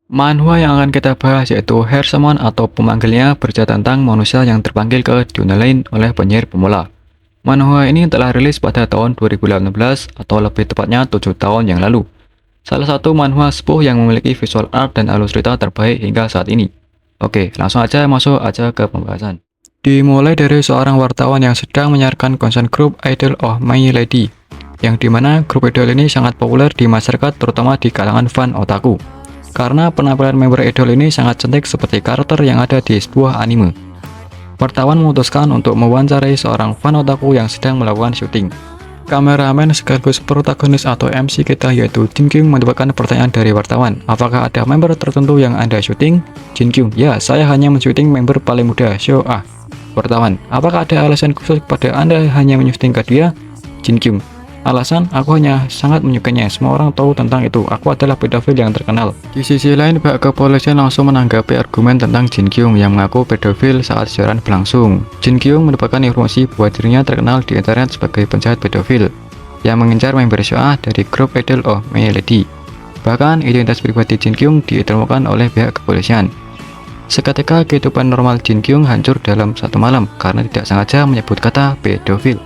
Manhwa yang akan kita bahas yaitu Hair Summon atau pemanggilnya bercerita tentang manusia yang terpanggil ke dunia lain oleh penyihir pemula. Manhwa ini telah rilis pada tahun 2018 atau lebih tepatnya 7 tahun yang lalu. Salah satu manhwa sepuh yang memiliki visual art dan alur cerita terbaik hingga saat ini. Oke, langsung aja masuk aja ke pembahasan. Dimulai dari seorang wartawan yang sedang menyiarkan konsen grup Idol of My Lady, yang dimana grup idol ini sangat populer di masyarakat terutama di kalangan fan otaku. Karena penampilan member idol ini sangat cantik seperti karakter yang ada di sebuah anime. Wartawan memutuskan untuk mewawancarai seorang fan otaku yang sedang melakukan syuting. Kameramen sekaligus protagonis atau MC kita yaitu Jin Kyung mendapatkan pertanyaan dari wartawan. Apakah ada member tertentu yang Anda syuting? Jin Kyung, ya, saya hanya mensyuting member paling muda, Seo Ah. Wartawan, apakah ada alasan khusus kepada Anda hanya mensyuting ke dia? Jin Kyung, alasan, aku hanya sangat menyukainya. Semua orang tahu tentang itu. Aku adalah pedofil yang terkenal. Di sisi lain, pihak kepolisian langsung menanggapi argumen tentang Jin Kyung yang mengaku pedofil saat siaran berlangsung. Jin Kyung mendapatkan informasi bahwa dirinya terkenal di internet sebagai penjahat pedofil yang mengincar member Seo dari grup Idol of My Lady. Bahkan, identitas pribadi Jin Kyung ditemukan oleh pihak kepolisian. Seketika, kehidupan normal Jin Kyung hancur dalam satu malam karena tidak sengaja menyebut kata pedofil.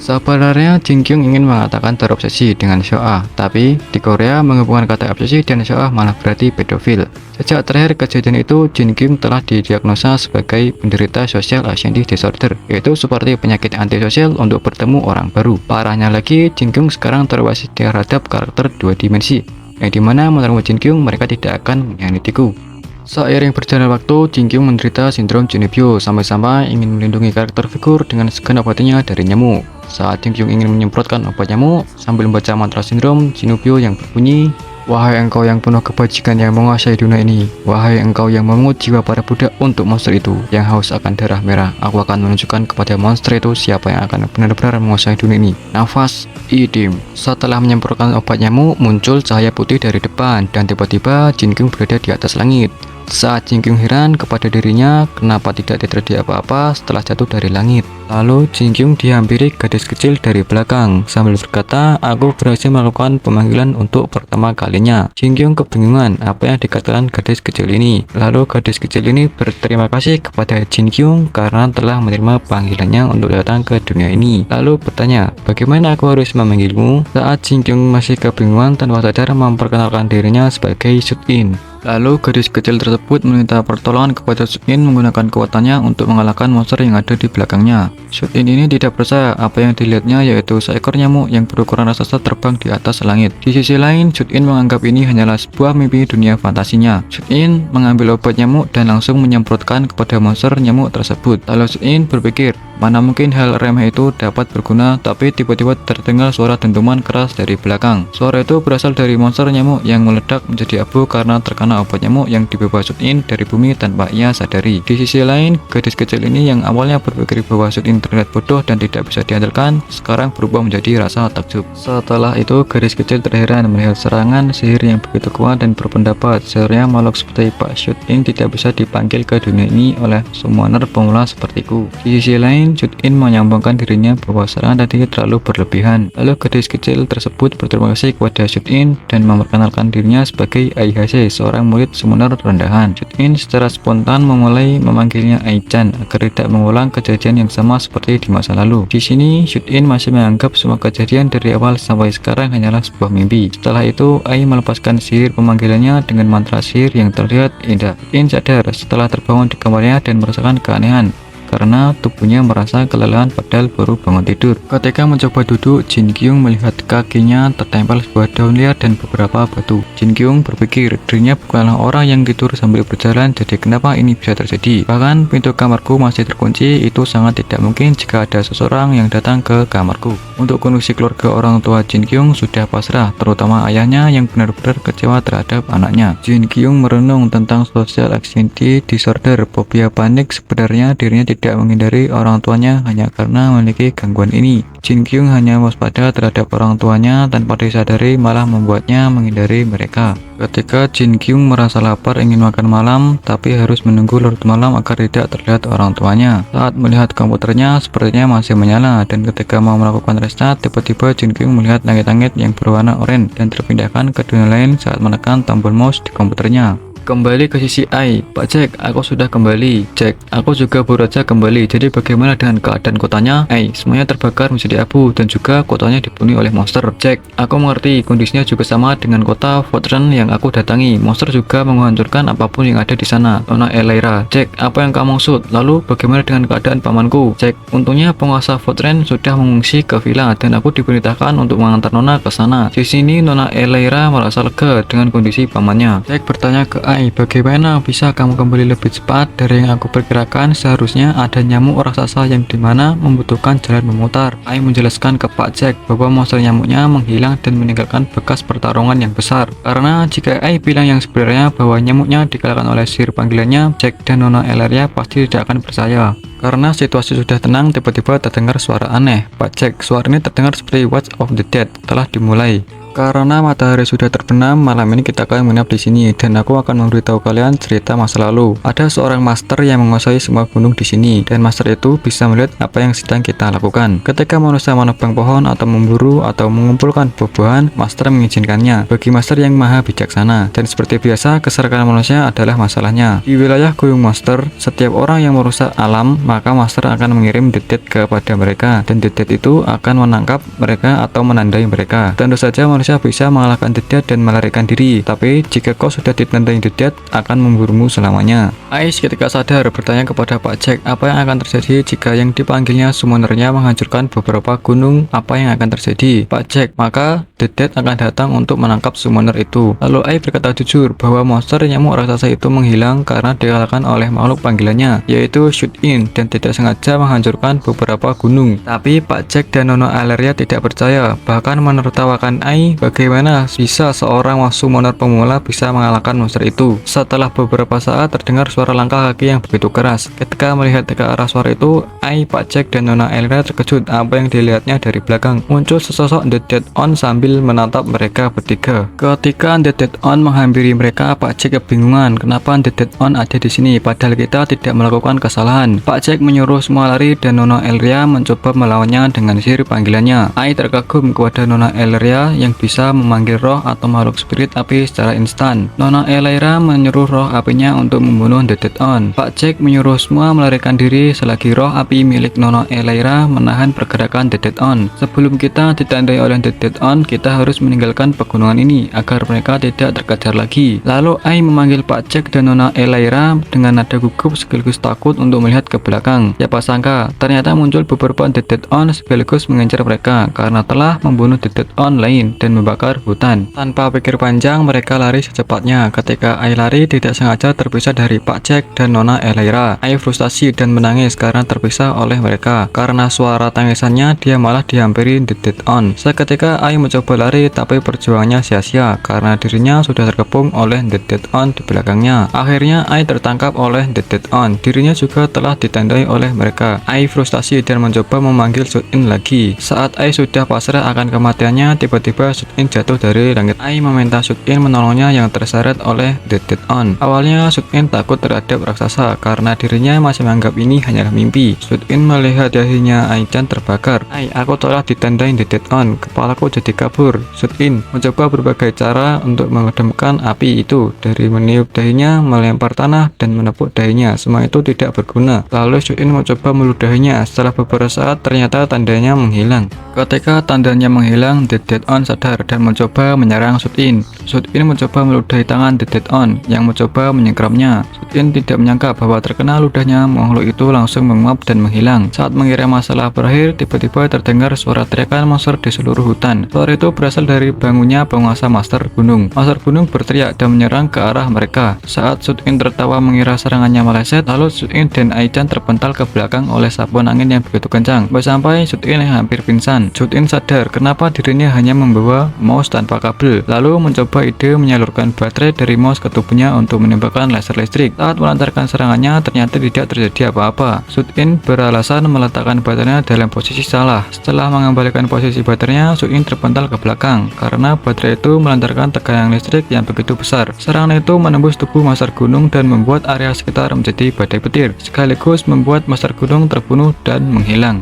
Sebenarnya Jin Kyung ingin mengatakan terobsesi dengan Seo, tapi di Korea menghubungkan kata obsesi dan Seo malah berarti pedofil. Sejak terakhir kejadian itu, Jin Kyung telah didiagnosa sebagai penderita social anxiety disorder, yaitu seperti penyakit antisosial untuk bertemu orang baru. Parahnya lagi, Jin Kyung sekarang terobsesi terhadap karakter dua dimensi, yang dimana menurut Jin Kyung mereka tidak akan menyakitiku. Seiring berjalan waktu, Jin Kyung menderita sindrom Junebyo sampai-sampai ingin melindungi karakter figur dengan segenap hatinya dari nyamuk. Saat Jin Kyung ingin menyemprotkan obat nyamuk sambil membaca mantra sindrom Junebyo yang berbunyi, "Wahai engkau yang penuh kebajikan yang menguasai dunia ini, wahai engkau yang memungut jiwa para budak untuk monster itu yang haus akan darah merah, aku akan menunjukkan kepada monster itu siapa yang akan benar-benar menguasai dunia ini." Nafas idim. Setelah menyemprotkan obat nyamuk, muncul cahaya putih dari depan dan tiba-tiba Jin Kyung berada di atas langit. Saat Jin Kyung heran kepada dirinya kenapa tidak terjadi apa-apa setelah jatuh dari langit. Lalu Jin Kyung dihampiri gadis kecil dari belakang sambil berkata, "Aku berhasil melakukan pemanggilan untuk pertama kalinya." Jin Kyung kebingungan apa yang dikatakan gadis kecil ini. Lalu gadis kecil ini berterima kasih kepada Jin Kyung karena telah menerima panggilannya untuk datang ke dunia ini. Lalu bertanya, "Bagaimana aku harus memanggilmu?" Saat Jin Kyung masih kebingungan, tanpa sadar memperkenalkan dirinya sebagai Sut-in. Lalu gadis kecil tersebut meminta pertolongan kepada Sut-in menggunakan kekuatannya untuk mengalahkan monster yang ada di belakangnya. Sut-in ini tidak percaya apa yang dilihatnya, yaitu seekor nyamuk yang berukuran raksasa terbang di atas langit. Di sisi lain, Sut-in menganggap ini hanyalah sebuah mimpi dunia fantasinya. Sut-in mengambil obat nyamuk dan langsung menyemprotkan kepada monster nyamuk tersebut. Lalu Sut-in berpikir, mana mungkin hal remeh itu dapat berguna, tapi tiba-tiba terdengar suara dentuman keras dari belakang. Suara itu berasal dari monster nyamuk yang meledak menjadi abu karena terkena obat nyamuk yang dibawa Sut-in dari bumi tanpa ia sadari. Di sisi lain, gadis kecil ini yang awalnya berpikir bahwa Sut-in terlihat bodoh dan tidak bisa diandalkan, sekarang berubah menjadi rasa takjub. Setelah itu, gadis kecil terheran melihat serangan sihir yang begitu kuat dan berpendapat seharusnya makhluk seperti Pak Sut-in tidak bisa dipanggil ke dunia ini oleh summoner pemula sepertiku. Di sisi lain, Sut-in menyambungkan dirinya bahwa serangan tadi terlalu berlebihan. Lalu gadis kecil tersebut berterima kasih kepada Sut-in dan memperkenalkan dirinya sebagai Aihase, seorang murid summoner rendahan. Sut-in secara spontan memulai memanggilnya Ai-chan agar tidak mengulang kejadian yang sama seperti di masa lalu. Di sini, Sut-in masih menganggap semua kejadian dari awal sampai sekarang hanyalah sebuah mimpi. Setelah itu, Ai melepaskan sihir pemanggilannya dengan mantra sihir yang terlihat indah. Sut-in sadar setelah terbangun di kamarnya dan merasakan keanehan karena tubuhnya merasa kelelahan padahal baru bangun tidur. Ketika mencoba duduk, Jin Kyung melihat kakinya tertempel sebuah daun liar dan beberapa batu. Jin Kyung berpikir dirinya bukanlah orang yang tidur sambil berjalan, jadi kenapa ini bisa terjadi? Bahkan pintu kamarku masih terkunci, itu sangat tidak mungkin jika ada seseorang yang datang ke kamarku. Untuk kondisi keluarga orang tua Jin Kyung sudah pasrah, terutama ayahnya yang benar-benar kecewa terhadap anaknya. Jin Kyung merenung tentang social anxiety disorder, fobia panik. Sebenarnya dirinya tidak menghindari orang tuanya hanya karena memiliki gangguan ini. Jin Kyung hanya waspada terhadap orang tuanya tanpa disadari malah membuatnya menghindari mereka. Ketika Jin Kyung merasa lapar ingin makan malam, tapi harus menunggu larut malam agar tidak terlihat orang tuanya. Saat melihat komputernya sepertinya masih menyala, dan ketika mau melakukan restart, tiba-tiba Jin Kyung melihat langit-langit yang berwarna oranye dan terpindahkan ke dunia lain saat menekan tombol mouse di komputernya. Kembali ke sisi Ai. Pak Jack, aku sudah kembali. Jack, aku juga baru saja kembali. Jadi bagaimana dengan keadaan kotanya? Ai, semuanya terbakar menjadi abu dan juga kotanya dipenuhi oleh monster. Jack, aku mengerti. Kondisinya juga sama dengan kota Fortran yang aku datangi. Monster juga menghancurkan apapun yang ada di sana. Nona Elaira. Jack, apa yang kamu maksud? Lalu bagaimana dengan keadaan pamanku? Jack, untungnya penguasa Fortran sudah mengungsi ke villa dan aku diperintahkan untuk mengantar Nona ke sana. Di sini Nona Elaira merasa lega dengan kondisi pamannya. Jack bertanya ke Ai, bagaimana bisa kamu kembali lebih cepat dari yang aku perkirakan? Seharusnya ada nyamuk raksasa yang dimana membutuhkan jalan memutar. Ai menjelaskan ke Pak Jack bahwa monster nyamuknya menghilang dan meninggalkan bekas pertarungan yang besar. Karena jika Ai bilang yang sebenarnya bahwa nyamuknya dikalahkan oleh sihir panggilannya, Jack dan Nona Elaria pasti tidak akan percaya. Karena situasi sudah tenang, tiba-tiba terdengar suara aneh. Pak Jack, suara ini terdengar seperti Watch of the Dead telah dimulai. Karena matahari sudah terbenam, malam ini kita akan menginap di sini dan aku akan memberitahu kalian cerita masa lalu. Ada seorang master yang menguasai semua gunung di sini dan master itu bisa melihat apa yang sedang kita lakukan. Ketika manusia menebang pohon atau memburu atau mengumpulkan buah-buahan, master mengizinkannya. Bagi master yang maha bijaksana dan seperti biasa, keserakahan manusia adalah masalahnya. Di wilayah Gunung Monster, setiap orang yang merusak alam, maka master akan mengirim The Dead kepada mereka dan The Dead itu akan menangkap mereka atau menandai mereka. Tentu saja manusia bisa mengalahkan The Dead dan melarikan diri, tapi jika kau sudah ditandai The Dead, akan memburumu selamanya. Ais ketika sadar bertanya kepada Pak Jack apa yang akan terjadi jika yang dipanggilnya summonernya menghancurkan beberapa gunung, apa yang akan terjadi? Pak Jack, maka The Dead akan datang untuk menangkap summoner itu. Lalu Ai berkata jujur bahwa monster nyamuk raksasa itu menghilang karena dikalahkan oleh makhluk panggilannya, yaitu Shoot In, dan tidak sengaja menghancurkan beberapa gunung. Tapi Pak Jack dan Nona Elaria tidak percaya, bahkan menertawakan Ai. Bagaimana bisa seorang summoner pemula bisa mengalahkan monster itu? Setelah beberapa saat terdengar suara langkah kaki yang begitu keras. Ketika melihat ke arah suara itu, Ai, Pak Jack, dan Nona Elaria terkejut. Apa yang dilihatnya dari belakang? Muncul sesosok The Dead On sambil menatap mereka bertiga. Ketika The Dead On menghampiri mereka, Pak Jack kebingungan. Kenapa The Dead On ada di sini? Padahal kita tidak melakukan kesalahan. Pak Jack menyuruh semua lari dan Nona Elaria mencoba melawannya dengan sihir panggilannya. Ai terkagum kepada Nona Elaria yang bisa memanggil roh atau makhluk spirit api secara instan. Nona Elaira menyuruh roh apinya untuk membunuh The Dead On. Pak Jack menyuruh semua melarikan diri selagi roh api milik Nona Elaira menahan pergerakan The Dead On. Sebelum kita ditandai oleh The Dead On, kita harus meninggalkan pegunungan ini agar mereka tidak terkejar lagi. Lalu Ai memanggil Pak Jack dan Nona Elaira dengan nada gugup sekaligus takut untuk melihat ke belakang. Siapa sangka, ternyata muncul beberapa The Dead On sekaligus mengejar mereka karena telah membunuh The Dead On lain dan membakar hutan. Tanpa pikir panjang, mereka lari secepatnya. Ketika Ai lari, tidak sengaja terpisah dari Pak Jack dan Nona Elaira. Ai frustasi dan menangis karena terpisah oleh mereka. Karena suara tangisannya, dia malah dihampiri The Dead On. Seketika Ai mencoba lari, tapi perjuangannya sia-sia karena dirinya sudah terkepung oleh The Dead On di belakangnya. Akhirnya Ai tertangkap oleh The Dead On. Dirinya juga telah ditandai oleh mereka. Ai frustasi dan mencoba memanggil Shoot In lagi. Saat Ai sudah pasrah akan kematiannya, tiba-tiba Shoot In jatuh dari langit. Ai meminta Shoot In menolongnya yang terseret oleh The Dead On. Awalnya Shoot In takut terhadap raksasa karena dirinya masih menganggap ini hanyalah mimpi. Shoot In melihat dahinya Ai-chan terbakar. Ai, aku telah ditandai The Dead On. Kepalaku jadi kabur. Shoot In mencoba berbagai cara untuk memadamkan api itu, dari meniup dahinya, melempar tanah, dan menepuk dahinya. Semua itu tidak berguna. Lalu Shoot In mencoba meludahinya. Setelah beberapa saat, ternyata tandanya menghilang. Ketika tandanya menghilang, The Dead On sadar dan mencoba menyerang Shoot In. Shoot In mencoba meludahi tangan The Dead On yang mencoba menyengkramnya. Shoot In tidak menyangka bahwa terkena ludahnya, makhluk itu langsung menguap dan menghilang. Saat mengira masalah berakhir, tiba-tiba terdengar suara teriakan monster di seluruh hutan. Suara itu berasal dari bangunnya penguasa Master Gunung. Master Gunung berteriak dan menyerang ke arah mereka. Saat Shoot In tertawa mengira serangannya meleset, lalu Shoot In dan Ai-chan terpental ke belakang oleh sapuan angin yang begitu kencang. Sampai Shoot In hampir pingsan. Shoot In sadar kenapa dirinya hanya membawa mouse tanpa kabel, lalu mencoba ide menyalurkan baterai dari mouse ke tubuhnya untuk menembakkan laser listrik. Saat melancarkan serangannya, ternyata tidak terjadi apa-apa. Shoot In beralasan meletakkan baterainya dalam posisi salah. Setelah mengembalikan posisi baterainya, Shoot In terpental ke belakang karena baterai itu melancarkan tekanan listrik yang begitu besar. Serangan itu menembus tubuh Master Gunung dan membuat area sekitar menjadi badai petir, sekaligus membuat Master Gunung terbunuh dan menghilang.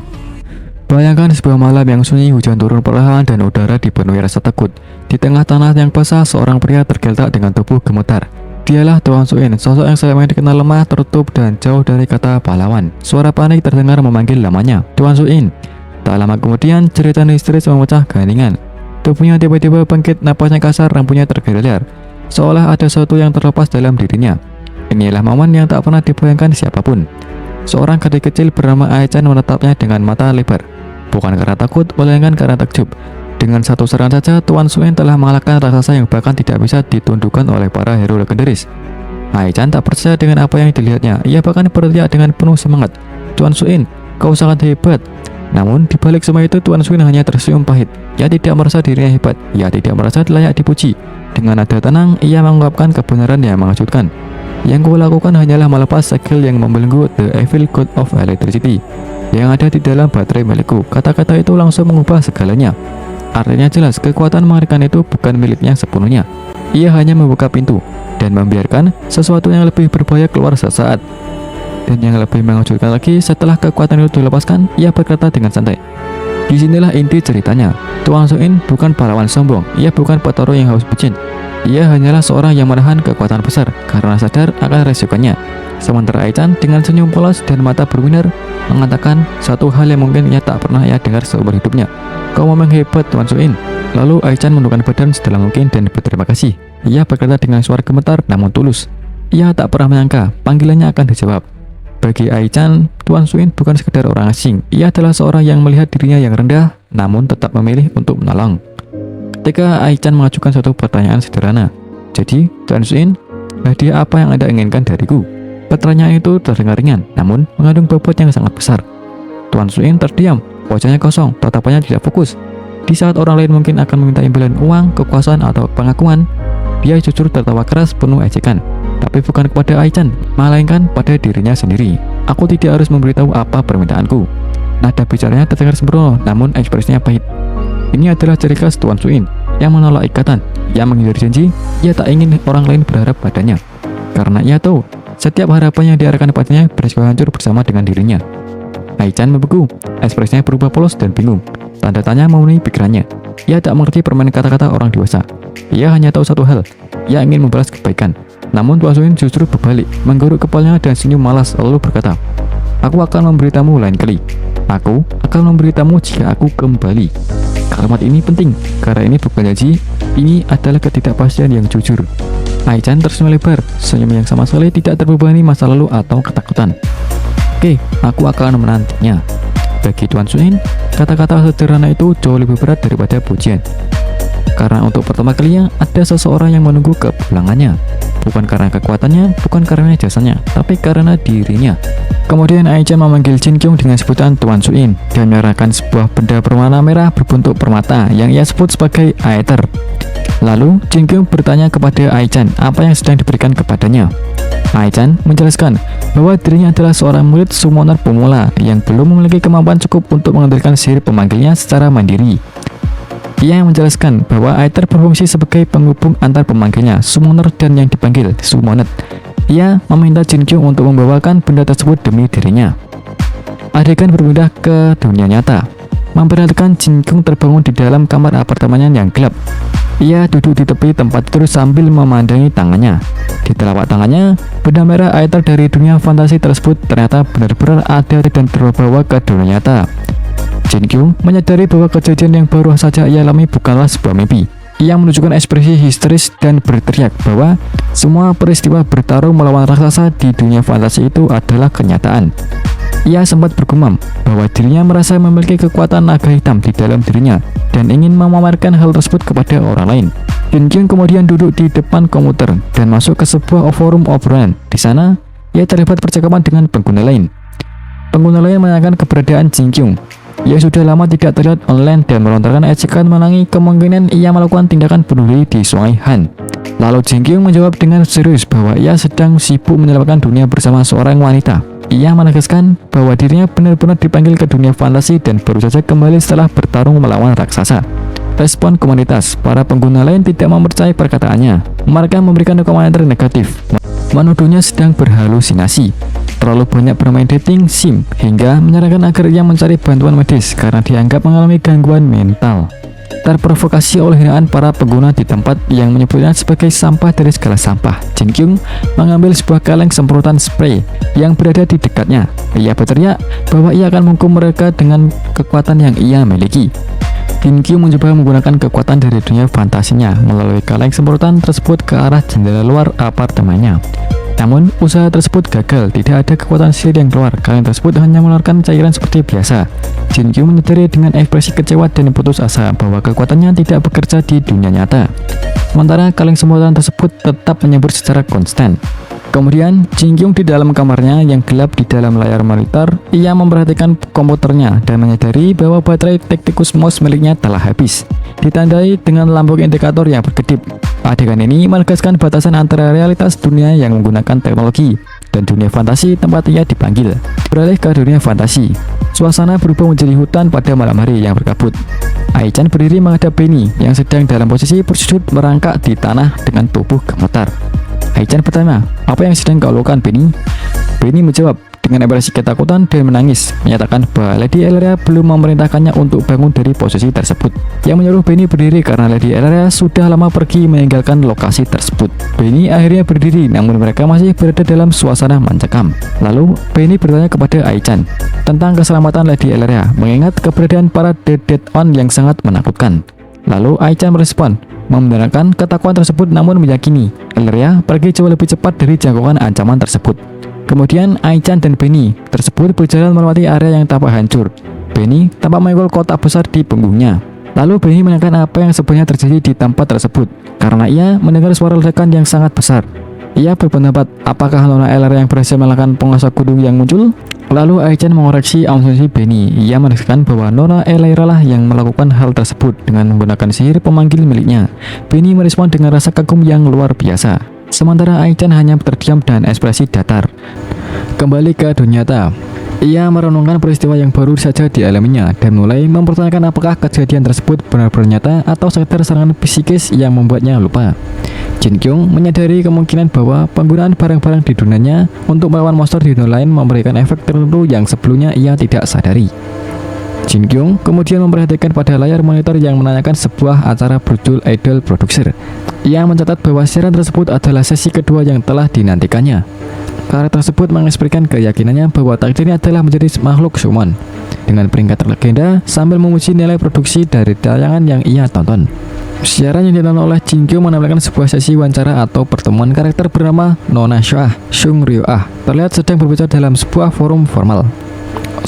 Bayangkan sebuah malam yang sunyi, hujan turun perlahan dan udara dipenuhi rasa takut. Di tengah tanah yang basah, seorang pria tergeletak dengan tubuh gemetar. Dialah Tuan Suin, sosok yang selama ini dikenal lemah, tertutup, dan jauh dari kata pahlawan. Suara panik terdengar memanggil namanya, Tuan Suin. Tak lama kemudian, cerita histeris memecah keheningan. Tubuhnya tiba-tiba bangkit, napasnya kasar, rambutnya tergelegar, seolah ada sesuatu yang terlepas dalam dirinya. Inilah momen yang tak pernah dibayangkan siapapun. Seorang gadis kecil bernama Aichan menatapnya dengan mata lebar, bukan karena takut, melainkan karena takjub. Dengan satu serangan saja, Tuan Suin telah mengalahkan raksasa yang bahkan tidak bisa ditundukkan oleh para hero legendaris. Aichan tak percaya dengan apa yang dilihatnya. Ia bahkan berteriak dengan penuh semangat, "Tuan Suin, kau sangat hebat!" Namun, di balik semua itu, Tuan Suin hanya tersenyum pahit. Ia tidak merasa dirinya hebat. Ia tidak merasa layak dipuji. Dengan nada tenang, ia mengungkapkan kebenaran yang mengejutkan. "Yang kulakukan hanyalah melepas segel yang membelenggu The Evil God of Electricity yang ada di dalam baterai milikku." Kata-kata itu langsung mengubah segalanya. Artinya jelas, kekuatan mengerikan itu bukan miliknya sepenuhnya. Ia hanya membuka pintu dan membiarkan sesuatu yang lebih berbahaya keluar sesaat. Dan yang lebih mengejutkan lagi, setelah kekuatan itu dilepaskan, ia berkata dengan santai, "Disinilah inti ceritanya. Tuan Suin bukan pahlawan sombong. Ia bukan petarung yang haus bucin. Ia hanyalah seorang yang menahan kekuatan besar karena sadar akan resikonya." Sementara Aichan dengan senyum polos dan mata berbinar mengatakan satu hal yang mungkin ia tak pernah ia dengar seumur hidupnya, "Kau memang hebat, Tuan Suin." Lalu Aichan menundukkan badan sedalam mungkin dan berterima kasih. Ia berkata dengan suara gemetar namun tulus. Ia tak pernah menyangka panggilannya akan dijawab. Bagi Aichan, Tuan Suin bukan sekedar orang asing. Ia adalah seorang yang melihat dirinya yang rendah namun tetap memilih untuk menolong. Ketika Aichan mengajukan satu pertanyaan sederhana, "Jadi, Tuan Suin, hadiah apa yang Anda inginkan dariku?" Pertanyaan itu terdengar ringan, namun mengandung bobot yang sangat besar. Tuan Suin terdiam, wajahnya kosong, tatapannya tidak fokus. Di saat orang lain mungkin akan meminta imbalan uang, kekuasaan, atau pengakuan, dia jujur tertawa keras penuh ejekan. Tapi bukan kepada Aichan, melainkan pada dirinya sendiri. "Aku tidak harus memberitahu apa permintaanku." Nada bicaranya terdengar sembrono, namun ekspresinya pahit. Ini adalah ciri khas Tuan Suin yang menolak ikatan. Ia menghindari janji, ia tak ingin orang lain berharap padanya. Karena ia tahu, setiap harapan yang diarahkan padanya beresiko hancur bersama dengan dirinya. Aichan membeku, ekspresinya berubah polos dan bingung. Tanda tanya memenuhi pikirannya. Ia tak mengerti permainan kata-kata orang dewasa. Ia hanya tahu satu hal, ia ingin membalas kebaikan. Namun Tuan Suin justru berbalik, menggaruk kepalanya dan senyum malas lalu berkata, "Aku akan memberitamu lain kali. Aku akan memberitamu jika aku kembali." Kalimat ini penting, karena ini bukan janji, ini adalah ketidakpastian yang jujur. Aichan tersenyum lebar, senyum yang sama sekali tidak terbebani masa lalu atau ketakutan. "Oke, aku akan menantinya." Bagi Tuan Suin, kata-kata sederhana itu jauh lebih berat daripada pujian. Karena untuk pertama kalinya ada seseorang yang menunggu kepulangannya. Bukan karena kekuatannya, bukan karena jasanya, tapi karena dirinya. Kemudian Aichan memanggil Jin Kyung dengan sebutan Tuan Suin dan menyerahkan sebuah benda berwarna merah berbentuk permata yang ia sebut sebagai Aether. Lalu Jin Kyung bertanya kepada Aichan apa yang sedang diberikan kepadanya. Aichan menjelaskan bahwa dirinya adalah seorang murid summoner pemula yang belum memiliki kemampuan cukup untuk mengendalikan sihir pemanggilnya secara mandiri. Ia menjelaskan bahwa Aether berfungsi sebagai penghubung antar pemanggilnya, summoner dan yang dipanggil, summoned. Ia meminta Jin Kyung untuk membawakan benda tersebut demi dirinya. Adegan berpindah ke dunia nyata. Memperhatikan Jin Kyung terbangun di dalam kamar apartemennya yang gelap. Ia duduk di tepi tempat tidur sambil memandangi tangannya. Di telapak tangannya, benda merah Aether dari dunia fantasi tersebut ternyata benar-benar ada dan terbawa ke dunia nyata. Jin Kyung menyadari bahwa kejadian yang baru saja ia alami bukanlah sebuah mimpi. Ia menunjukkan ekspresi histeris dan berteriak bahwa semua peristiwa bertarung melawan raksasa di dunia fantasi itu adalah kenyataan. Ia sempat bergumam bahwa dirinya merasa memiliki kekuatan naga hitam di dalam dirinya dan ingin memamerkan hal tersebut kepada orang lain. Jin Kyung kemudian duduk di depan komputer dan masuk ke sebuah forum obrolan. Di sana, ia terlibat percakapan dengan pengguna lain. Pengguna lain menanyakan keberadaan Jin Kyung. Ia sudah lama tidak terlihat online dan melontarkan ejekan mengenai kemungkinan ia melakukan tindakan bunuh diri di Sungai Han. Lalu Jin Kyung menjawab dengan serius bahwa ia sedang sibuk menyelamatkan dunia bersama seorang wanita. Ia menegaskan bahwa dirinya benar-benar dipanggil ke dunia fantasi dan baru saja kembali setelah bertarung melawan raksasa. Respon komunitas, para pengguna lain tidak mempercayai perkataannya. Mereka memberikan komentar negatif, menuduhnya sedang berhalusinasi, terlalu banyak bermain dating sim, hingga menyarankan agar ia mencari bantuan medis karena dianggap mengalami gangguan mental. Terprovokasi oleh hinaan para pengguna di tempat yang menyebutnya sebagai sampah dari segala sampah, Jin Kyung mengambil sebuah kaleng semprotan spray yang berada di dekatnya. Ia berteriak bahwa ia akan menghukum mereka dengan kekuatan yang ia miliki. Jin Kyung mencoba menggunakan kekuatan dari dunia fantasinya melalui kaleng semprotan tersebut ke arah jendela luar apartemennya. Namun, usaha tersebut gagal, tidak ada kekuatan sihir yang keluar, kaleng tersebut hanya mengeluarkan cairan seperti biasa. Jin Kyung menyadari dengan ekspresi kecewa dan putus asa bahwa kekuatannya tidak bekerja di dunia nyata. Sementara kaleng semprotan tersebut tetap menyembur secara konstan. Kemudian, Jin Kyung di dalam kamarnya yang gelap di dalam layar monitor, ia memperhatikan komputernya dan menyadari bahwa baterai Tacticus mouse miliknya telah habis, ditandai dengan lampu indikator yang berkedip. Adegan ini menegaskan batasan antara realitas dunia yang menggunakan teknologi dan dunia fantasi tempat ia dipanggil. Beralih ke dunia fantasi, suasana berubah menjadi hutan pada malam hari yang berkabut. Ai-chan berdiri menghadap Benny yang sedang dalam posisi bersujud merangkak di tanah dengan tubuh gemetar. Ai-chan bertanya, "Apa yang sedang kau lakukan, Benny?" Benny menjawab dengan ekspresi ketakutan dan menangis, menyatakan bahwa Lady Elleria belum memerintahkannya untuk bangun dari posisi tersebut. Yang menyuruh Benny berdiri karena Lady Elleria sudah lama pergi meninggalkan lokasi tersebut. Benny akhirnya berdiri, namun mereka masih berada dalam suasana mencekam. Lalu Benny bertanya kepada Ai-chan tentang keselamatan Lady Elleria, mengingat keberadaan para Dead On yang sangat menakutkan. Lalu Ai-chan merespon, membenarkan ketakutan tersebut namun meyakini Elleria pergi jauh lebih cepat dari jangkauan ancaman tersebut. Kemudian Ai-chan dan Benny tersebut berjalan melewati area yang tampak hancur. Benny tampak memikul kotak besar di punggungnya. Lalu Benny menanyakan apa yang sebenarnya terjadi di tempat tersebut karena ia mendengar suara ledakan yang sangat besar. Ia berpendapat apakah Nona Elleria yang berhasil mengalahkan penguasa gunung yang muncul? Lalu Ai-chan mengoreksi asumsi Benny. Ia menegaskan bahwa Nona Elleria lah yang melakukan hal tersebut dengan menggunakan sihir pemanggil miliknya. Benny merespon dengan rasa kagum yang luar biasa. Sementara Ai-chan hanya terdiam dan ekspresi datar. Kembali ke dunia nyata, ia merenungkan peristiwa yang baru saja dialaminya dan mulai mempertanyakan apakah kejadian tersebut benar-benar nyata atau sekedar serangan psikis yang membuatnya lupa. Jin Kyung menyadari kemungkinan bahwa penggunaan barang-barang di dunianya untuk melawan monster di dunia lain memberikan efek tertentu yang sebelumnya ia tidak sadari. Jin Kyung kemudian memperhatikan pada layar monitor yang menanyakan sebuah acara berjudul Idol Producer. Ia mencatat bahwa siaran tersebut adalah sesi kedua yang telah dinantikannya. Karakter tersebut mengekspresikan keyakinannya bahwa takdirnya adalah menjadi makhluk summon dengan peringkat terlegenda sambil memuji nilai produksi dari tayangan yang ia tonton. Siaran yang ditonton oleh Jin Kyung menampilkan sebuah sesi wawancara atau pertemuan karakter bernama Nona Shoah Sung Ryo-ah terlihat sedang berbicara dalam sebuah forum formal.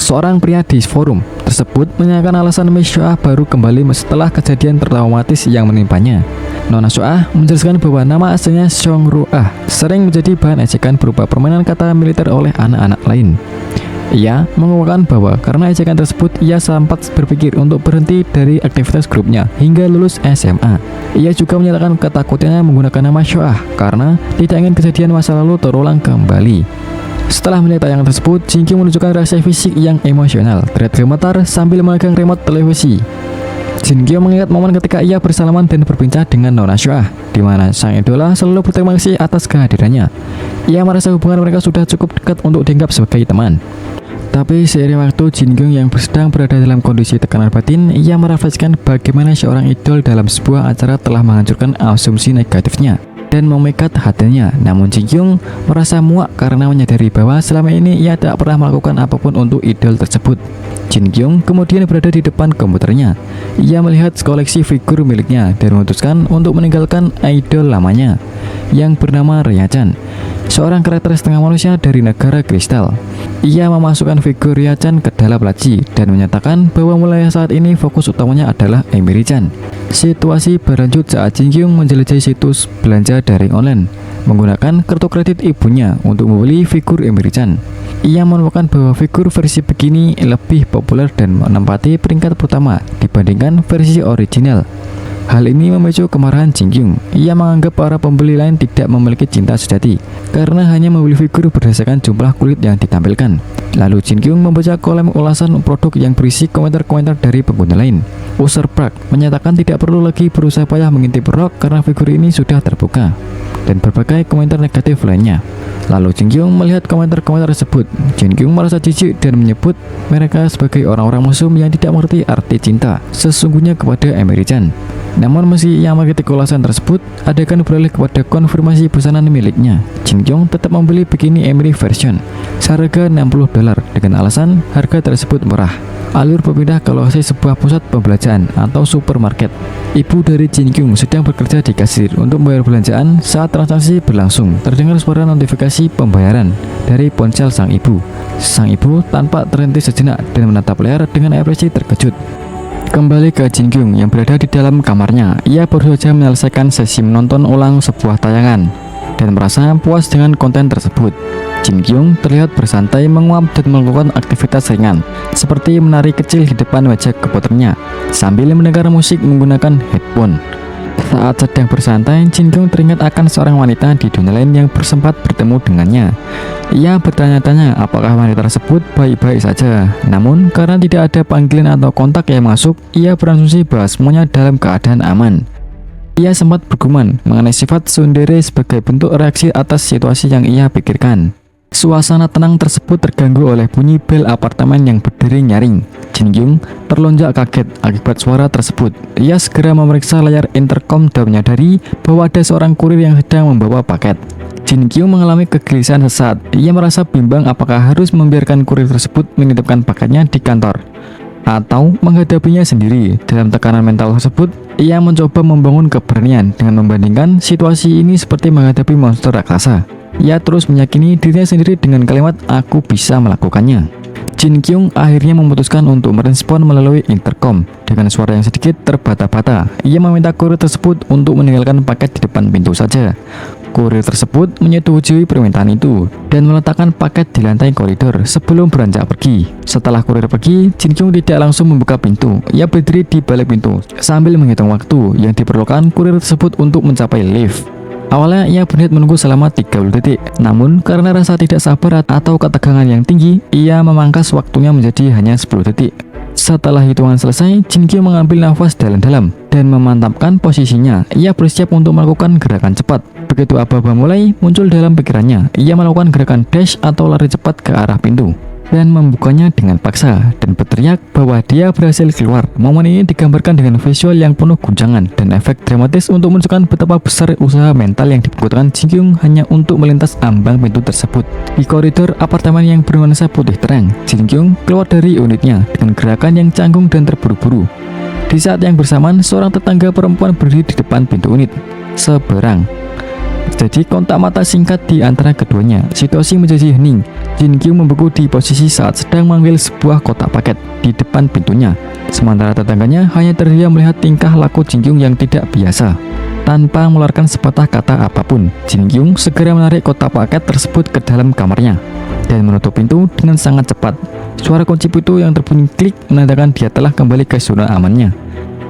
Seorang pria di forum tersebut menyatakan alasan Miss Shoah baru kembali setelah kejadian traumatis yang menimpanya. Nona Shoah menjelaskan bahwa nama aslinya Sung Ryo-ah sering menjadi bahan ejekan berupa permainan kata militer oleh anak-anak lain. Ia mengungkapkan bahwa karena ejekan tersebut ia sempat berpikir untuk berhenti dari aktivitas grupnya hingga lulus SMA. Ia juga menyatakan ketakutannya menggunakan nama Shoah karena tidak ingin kejadian masa lalu terulang kembali. Setelah melihat tayangan tersebut, Jin Kyung menunjukkan reaksi fisik yang emosional, terlihat gemetar sambil memegang remote televisi. Jin Kyung mengingat momen ketika ia bersalaman dan berbincang dengan Nona Shoah, di mana sang idola selalu berterima kasih atas kehadirannya. Ia merasa hubungan mereka sudah cukup dekat untuk dianggap sebagai teman. Tapi seiring waktu, Jin Kyung yang sedang berada dalam kondisi tekanan batin, ia merefleksikan bagaimana seorang idol dalam sebuah acara telah menghancurkan asumsi negatifnya dan memikat hatinya. Namun Jin Kyung merasa muak karena menyadari bahwa selama ini ia tak pernah melakukan apapun untuk idol tersebut. Jin Kyung kemudian berada di depan komputernya. Ia melihat koleksi figur miliknya dan memutuskan untuk meninggalkan idol lamanya yang bernama Rya-chan, seorang karakter setengah manusia dari negara kristal. Ia memasukkan figur Rya-chan ke dalam laci dan menyatakan bahwa mulai saat ini fokus utamanya adalah Emiri-chan. Situasi berlanjut saat Jin Kyung menjelajahi situs belanja daring online menggunakan kartu kredit ibunya untuk membeli figur Emiri-chan. Ia menemukan bahwa figur versi begini lebih populer dan menempati peringkat pertama dibandingkan versi original. Hal ini memicu kemarahan Jin Kyung. Ia menganggap para pembeli lain tidak memiliki cinta sejati karena hanya membeli figur berdasarkan jumlah kulit yang ditampilkan. Lalu Jin Kyung membaca kolom ulasan produk yang berisi komentar-komentar dari pengguna lain. User Park menyatakan tidak perlu lagi berusaha payah mengintip rok karena figur ini sudah terbuka, dan berbagai komentar negatif lainnya. Lalu Jin Kyung melihat komentar-komentar tersebut. Jin Kyung merasa jijik dan menyebut mereka sebagai orang-orang musuh yang tidak mengerti arti cinta sesungguhnya kepada Emery-chan. Namun meski ia mengkritik ulasan tersebut, adegan beralih kepada konfirmasi pesanan miliknya. Jin Kyung tetap membeli bikini Emery version seharga $60 dengan alasan harga tersebut murah. Alur berpindah ke lokasi sebuah pusat pembelanjaan atau supermarket. Ibu dari Jin Kyung sedang bekerja di kasir untuk membayar belanjaan. Saat transaksi berlangsung, terdengar suara notifikasi pembayaran dari ponsel sang ibu. Sang ibu tanpa terhenti sejenak dan menatap layar dengan ekspresi terkejut. Kembali ke Jin Kyung yang berada di dalam kamarnya. Ia baru saja menyelesaikan sesi menonton ulang sebuah tayangan dan merasa puas dengan konten tersebut. Jin Kyung terlihat bersantai menguap dan melakukan aktivitas ringan seperti menari kecil di depan meja komputernya sambil mendengar musik menggunakan headphone. Saat sedang bersantai, Jin Kyung teringat akan seorang wanita di dunia lain yang bersempat bertemu dengannya. Ia bertanya-tanya apakah wanita tersebut baik-baik saja. Namun karena tidak ada panggilan atau kontak yang masuk, ia berasumsi bahwa semuanya dalam keadaan aman. Ia sempat bergumam mengenai sifat tsundere sebagai bentuk reaksi atas situasi yang ia pikirkan. Suasana tenang tersebut terganggu oleh bunyi bel apartemen yang berdiri nyaring. Jin Kyung terlonjak kaget akibat suara tersebut. Ia segera memeriksa layar intercom dan menyadari bahwa ada seorang kurir yang sedang membawa paket. Jin Kyung mengalami kegelisahan sesaat. Ia merasa bimbang apakah harus membiarkan kurir tersebut menitipkan paketnya di kantor atau menghadapinya sendiri. Dalam tekanan mental tersebut, ia mencoba membangun keberanian dengan membandingkan situasi ini seperti menghadapi monster raksasa. Ia terus meyakini dirinya sendiri dengan kalimat "aku bisa melakukannya". Jin Kyung akhirnya memutuskan untuk merespon melalui intercom dengan suara yang sedikit terbata-bata. Ia meminta kurir tersebut untuk meninggalkan paket di depan pintu saja. Kurir tersebut menyetujui permintaan itu dan meletakkan paket di lantai koridor sebelum beranjak pergi. Setelah kurir pergi, Jin Kyung tidak langsung membuka pintu. Ia berdiri di balik pintu sambil menghitung waktu yang diperlukan kurir tersebut untuk mencapai lift. Awalnya ia berniat menunggu selama 30 detik, namun karena rasa tidak sabar atau ketegangan yang tinggi, ia memangkas waktunya menjadi hanya 10 detik. Setelah hitungan selesai, Jin Kyung mengambil nafas dalam-dalam dan memantapkan posisinya. Ia bersiap untuk melakukan gerakan cepat. Begitu aba-aba mulai muncul dalam pikirannya, ia melakukan gerakan dash atau lari cepat ke arah pintu dan membukanya dengan paksa dan berteriak bahwa dia berhasil keluar. Momen ini digambarkan dengan visual yang penuh guncangan dan efek dramatis untuk menunjukkan betapa besar usaha mental yang dibutuhkan Jin Kyung hanya untuk melintas ambang pintu tersebut. Di koridor apartemen yang bernuansa putih terang, Jin Kyung keluar dari unitnya dengan gerakan yang canggung dan terburu-buru. Di saat yang bersamaan, seorang tetangga perempuan berdiri di depan pintu unit seberang. Terjadi kontak mata singkat di antara keduanya. Situasi menjadi hening. Jin Kyung membeku di posisi saat sedang mengambil sebuah kotak paket di depan pintunya. Sementara tetangganya hanya terdiam melihat tingkah laku Jin Kyung yang tidak biasa. Tanpa mengeluarkan sepatah kata apapun, Jin Kyung segera menarik kotak paket tersebut ke dalam kamarnya dan menutup pintu dengan sangat cepat. Suara kunci pintu yang terbunyi klik menandakan dia telah kembali ke zona amannya.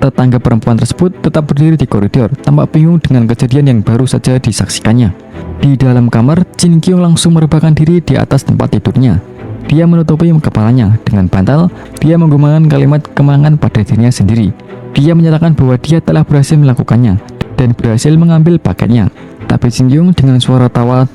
Tetangga perempuan tersebut tetap berdiri di koridor, tampak bingung dengan kejadian yang baru saja disaksikannya. Di dalam kamar, Jin Kyung langsung merebahkan diri di atas tempat tidurnya. Dia menutupi kepalanya dengan bantal. Dia menggumamkan kalimat kemenangan pada dirinya sendiri. Dia menyatakan bahwa dia telah berhasil melakukannya dan berhasil mengambil paketnya. Tapi Jin Kyung dengan suara tawa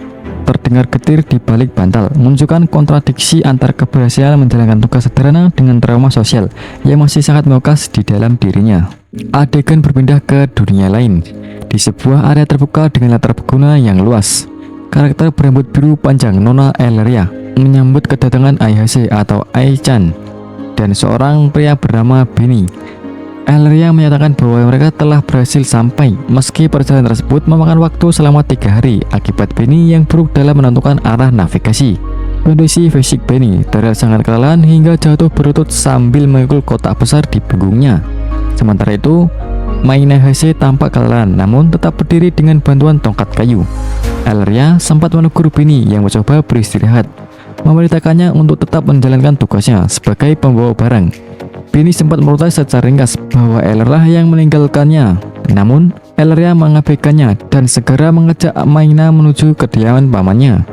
terdengar getir di balik bantal, menunjukkan kontradiksi antara keberhasilan menjalankan tugas sederhana dengan trauma sosial yang masih sangat membekas di dalam dirinya. Adegan berpindah ke dunia lain, di sebuah area terbuka dengan latar berguna yang luas. Karakter berambut biru panjang Nona Elleria menyambut kedatangan Aihase atau Ai-chan dan seorang pria bernama Benny. Elleria menyatakan bahwa mereka telah berhasil sampai, meski perjalanan tersebut memakan waktu selama 3 hari akibat Benny yang buruk dalam menentukan arah navigasi. Kondisi fisik Benny terlihat sangat kelelahan hingga jatuh berlutut sambil memikul kotak besar di punggungnya. Sementara itu, Aihase tampak kelelahan namun tetap berdiri dengan bantuan tongkat kayu. Elleria sempat menegur Benny yang mencoba beristirahat, memerintahkannya untuk tetap menjalankan tugasnya sebagai pembawa barang. Benny sempat memprotes secara ringkas bahwa Elleria yang meninggalkannya. Namun, Elleria mengabaikannya dan segera mengajak Maina menuju kediaman pamannya.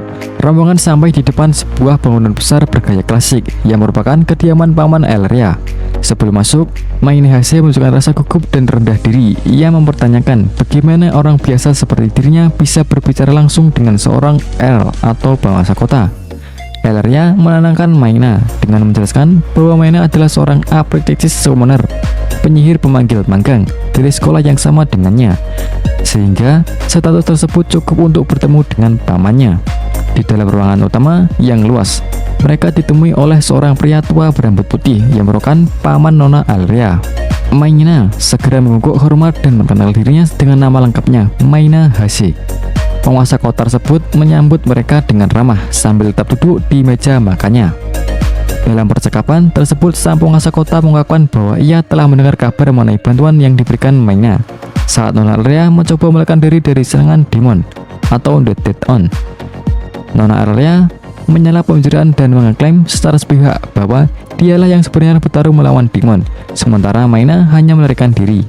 Rombongan sampai di depan sebuah bangunan besar bergaya klasik yang merupakan kediaman paman Elleria. Sebelum masuk, Maina Hase menunjukkan rasa gugup dan rendah diri. Ia mempertanyakan bagaimana orang biasa seperti dirinya bisa berbicara langsung dengan seorang L atau penguasa kota. Elria menenangkan Maina dengan menjelaskan bahwa Maina adalah seorang apprentice summoner, penyihir pemanggil magang dari sekolah yang sama dengannya, sehingga status tersebut cukup untuk bertemu dengan pamannya. Di dalam ruangan utama yang luas, mereka ditemui oleh seorang pria tua berambut putih yang merupakan paman Nona Elria. Maina segera mengguguk hormat dan mengenal dirinya dengan nama lengkapnya, Maina Hase. Penguasa kota tersebut menyambut mereka dengan ramah sambil tetap duduk di meja makannya. Dalam percakapan tersebut, sang penguasa kota mengungkapkan bahwa ia telah mendengar kabar mengenai bantuan yang diberikan Maina saat Nona Elria mencoba melarikan diri dari serangan demon atau The Dead On. Nona Elria menyela pembicaraan dan mengklaim secara sepihak bahwa dialah yang sebenarnya bertarung melawan demon, sementara Maina hanya melarikan diri.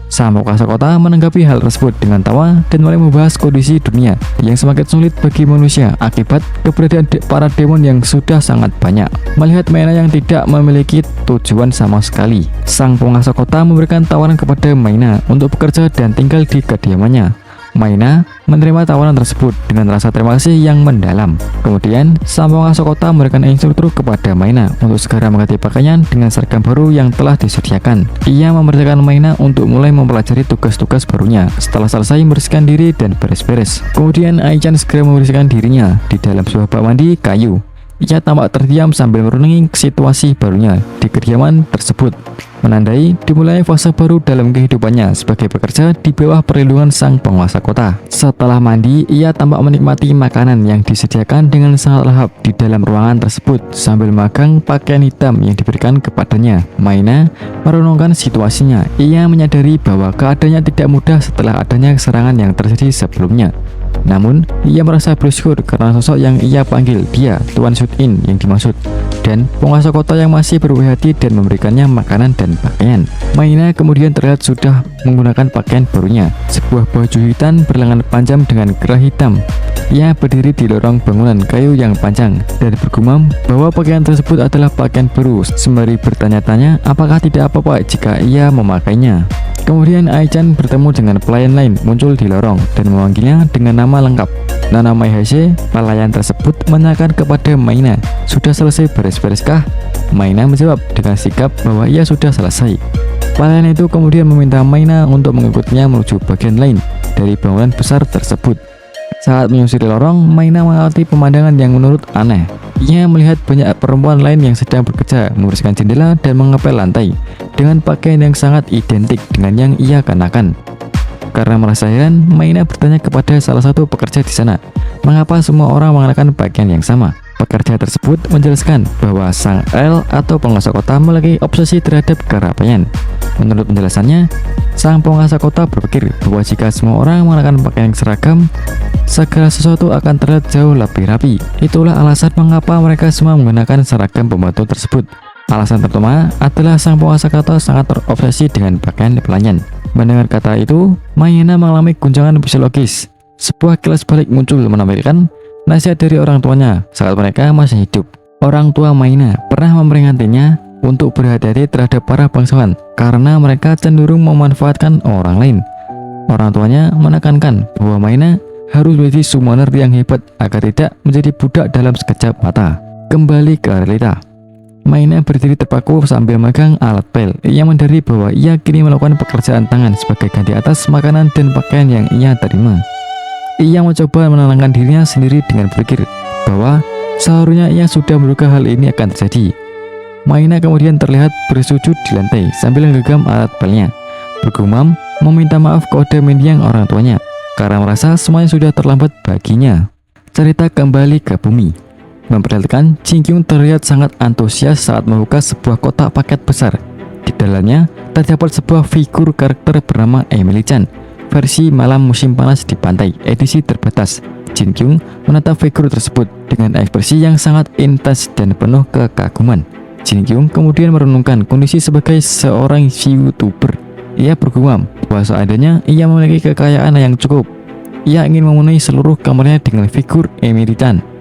Sang penguasa kota menanggapi hal tersebut dengan tawa dan mulai membahas kondisi dunia yang semakin sulit bagi manusia akibat keberadaan para demon yang sudah sangat banyak. Melihat Maina yang tidak memiliki tujuan sama sekali, sang penguasa kota memberikan tawaran kepada Maina untuk bekerja dan tinggal di kediamannya. Maina menerima tawaran tersebut dengan rasa terima kasih yang mendalam. Kemudian, sang penguasa kota memberikan instruktur kepada Maina untuk segera mengganti pakaian dengan seragam baru yang telah disediakan. Ia memerintahkan Maina untuk mulai mempelajari tugas-tugas barunya setelah selesai membersihkan diri dan beres-beres. Kemudian, Ai-chan segera membersihkan dirinya di dalam sebuah bak mandi kayu. Ia tampak terdiam sambil merenungi situasi barunya di kediaman tersebut, menandai dimulai fase baru dalam kehidupannya sebagai pekerja di bawah perlindungan sang penguasa kota. Setelah mandi, ia tampak menikmati makanan yang disediakan dengan sangat lahap di dalam ruangan tersebut sambil memegang pakaian hitam yang diberikan kepadanya. Maina merenungkan situasinya. Ia menyadari bahwa keadaannya tidak mudah setelah adanya serangan yang terjadi sebelumnya. Namun, ia merasa bersyukur karena sosok yang ia panggil, dia, Tuan Shut-in yang dimaksud, dan penguasa kota yang masih berbaik hati dan memberikannya makanan dan pakaian. Maina kemudian terlihat sudah menggunakan pakaian barunya, sebuah baju hitam berlengan panjang dengan kerah hitam. Ia berdiri di lorong bangunan kayu yang panjang dan bergumam bahwa pakaian tersebut adalah pakaian baru, sembari bertanya-tanya apakah tidak apa-apa jika ia memakainya. Kemudian Ai-chan bertemu dengan pelayan lain muncul di lorong dan memanggilnya dengan nama lengkap. Nona Mai Hase. Pelayan tersebut menanyakan kepada Maina, sudah selesai beres-bereskah? Maina menjawab dengan sikap bahwa ia sudah selesai. Pelayan itu kemudian meminta Maina untuk mengikutnya menuju bagian lain dari bangunan besar tersebut. Saat menyusuri lorong, Maina mengamati pemandangan yang menurut aneh. Ia melihat banyak perempuan lain yang sedang bekerja membersihkan jendela dan mengepel lantai dengan pakaian yang sangat identik dengan yang ia kenakan. Karena merasa heran, Maina bertanya kepada salah satu pekerja di sana, mengapa semua orang mengenakan pakaian yang sama. Pekerja tersebut menjelaskan bahwa sang L atau penguasa kota memiliki obsesi terhadap kerapian. Menurut penjelasannya, sang penguasa kota berpikir bahwa jika semua orang mengenakan pakaian yang seragam, segala sesuatu akan terlihat jauh lebih rapi. Itulah alasan mengapa mereka semua menggunakan seragam pembantu tersebut. Alasan pertama adalah sang penguasa kota sangat terobsesi dengan pakaian pelayan. Mendengar kata itu, Maina mengalami guncangan fisiologis. Sebuah kilas balik muncul menampilkan nasihat dari orang tuanya saat mereka masih hidup. Orang tua Maina pernah memperingatinya untuk berhati-hati terhadap para bangsawan karena mereka cenderung memanfaatkan orang lain. Orang tuanya menekankan bahwa Maina harus menjadi summoner yang hebat agar tidak menjadi budak dalam sekejap mata. Kembali ke realita, Maina berdiri terpaku sambil memegang alat pel. Ia menyadari bahwa ia kini melakukan pekerjaan tangan sebagai ganti atas makanan dan pakaian yang ia terima. Ia mencoba menenangkan dirinya sendiri dengan berpikir bahwa seharusnya ia sudah menduga hal ini akan terjadi. Maina kemudian terlihat bersujud di lantai sambil menggenggam alat pelnya, bergumam meminta maaf kepada mendiang orang tuanya karena merasa semuanya sudah terlambat baginya. Cerita kembali ke bumi. Memperlihatkan Jin Kyung terlihat sangat antusias saat membuka sebuah kotak paket besar. Di dalamnya terdapat sebuah figur karakter bernama Emily Chan, versi malam musim panas di pantai, edisi terbatas. Jin Kyung menatap figur tersebut dengan ekspresi yang sangat intens dan penuh kekaguman. Jin Kyung kemudian merenungkan kondisi sebagai seorang YouTuber. Ia bergumam bahwa seadanya ia memiliki kekayaan yang cukup. Ia ingin memenuhi seluruh kamarnya dengan figur Emily Chan.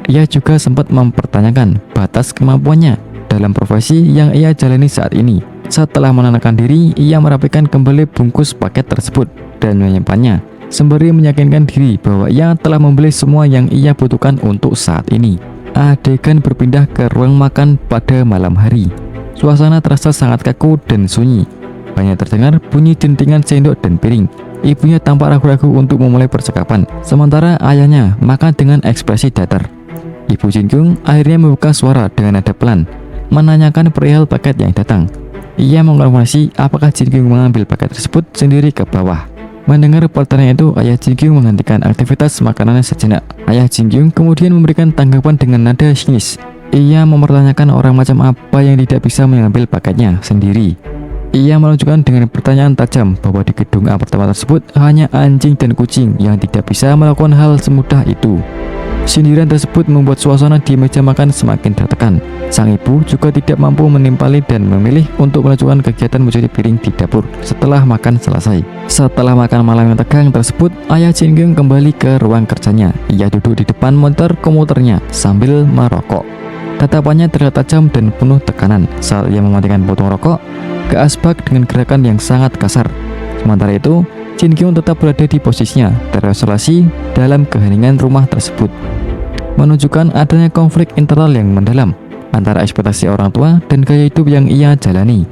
Ia juga sempat mempertanyakan batas kemampuannya. dalam profesi yang ia jalani saat ini. Setelah menenangkan diri, ia merapikan kembali bungkus paket tersebut dan menyimpannya, sembari meyakinkan diri bahwa ia telah membeli semua yang ia butuhkan untuk saat ini. Adegan berpindah ke ruang makan pada malam hari. Suasana terasa sangat kaku dan sunyi. Banyak terdengar bunyi dentingan sendok dan piring. Ibunya tampak ragu-ragu untuk memulai percakapan, sementara ayahnya makan dengan ekspresi datar. Ibu Jin Kyung akhirnya membuka suara dengan nada pelan, menanyakan perihal paket yang datang. Ia mengonfirmasi apakah Jin Kyung mengambil paket tersebut sendiri ke bawah. Mendengar pertanyaan itu, ayah Jin Kyung menghentikan aktivitas makanannya sejenak. Ayah Jin Kyung kemudian memberikan tanggapan dengan nada sinis. Ia mempertanyakan orang macam apa yang tidak bisa mengambil paketnya sendiri. Ia menunjukkan dengan pertanyaan tajam bahwa di gedung apartemen tersebut hanya anjing dan kucing yang tidak bisa melakukan hal semudah itu. Sindiran tersebut membuat suasana di meja makan semakin tertekan. Sang ibu juga tidak mampu menimpali dan memilih untuk melanjutkan kegiatan mencuci piring di dapur setelah makan selesai. Setelah makan malam yang tegang tersebut, ayah Jin Kyung kembali ke ruang kerjanya. Ia duduk di depan monitor komputernya sambil merokok. Tatapannya terlihat tajam dan penuh tekanan saat ia mematikan potong rokok ke asbak dengan gerakan yang sangat kasar. Sementara itu, Jin Kyung tetap berada di posisinya, terisolasi dalam keheningan rumah tersebut, menunjukkan adanya konflik internal yang mendalam antara ekspektasi orang tua dan gaya hidup yang ia jalani.